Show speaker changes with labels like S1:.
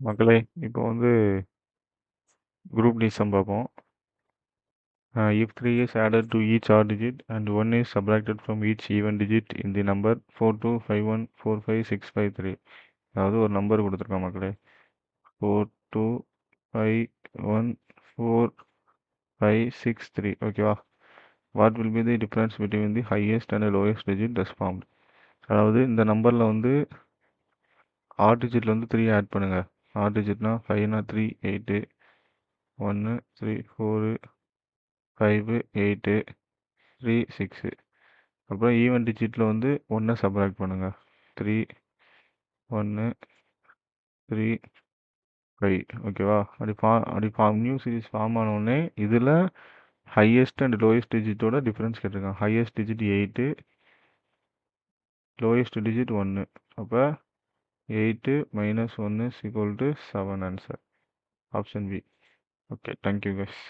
S1: மக்களே, இப்போ வந்து குரூப் டி சம் பார்ப்போம். If 3 is added to each odd digit and 1 is subtracted from each even digit in the number 42514563. அதாவது ஒரு number கொடுத்துருக்கான் மக்களே. 42514563. ஓகேவா? What will be the difference between the highest and lowest digit thus formed. அதாவது இந்த நம்பரில் வந்து add டிஜிட்டில் வந்து 3 ஆட் பண்ணுங்கள். ஆட் டிஜிட்னா 5னா 3 8 1 3 4 5 8 3 6. அப்புறம் ஈவன் டிஜிட்டில் வந்து 1 சப்ராக்ட் பண்ணுங்கள். 3 1 3 5. ஓகேவா? அப்படி நியூ சீரிஸ் ஃபார்ம் ஆனவுடனே இதில் ஹையஸ்ட் அண்ட் லோயஸ்ட் டிஜிட்டோட டிஃப்ரென்ஸ் கேட்டிருக்காங்க. Highest digit 8, lowest digit 1. அப்போ 8 - 1 = 7 answer. Option B. Okay, thank you guys.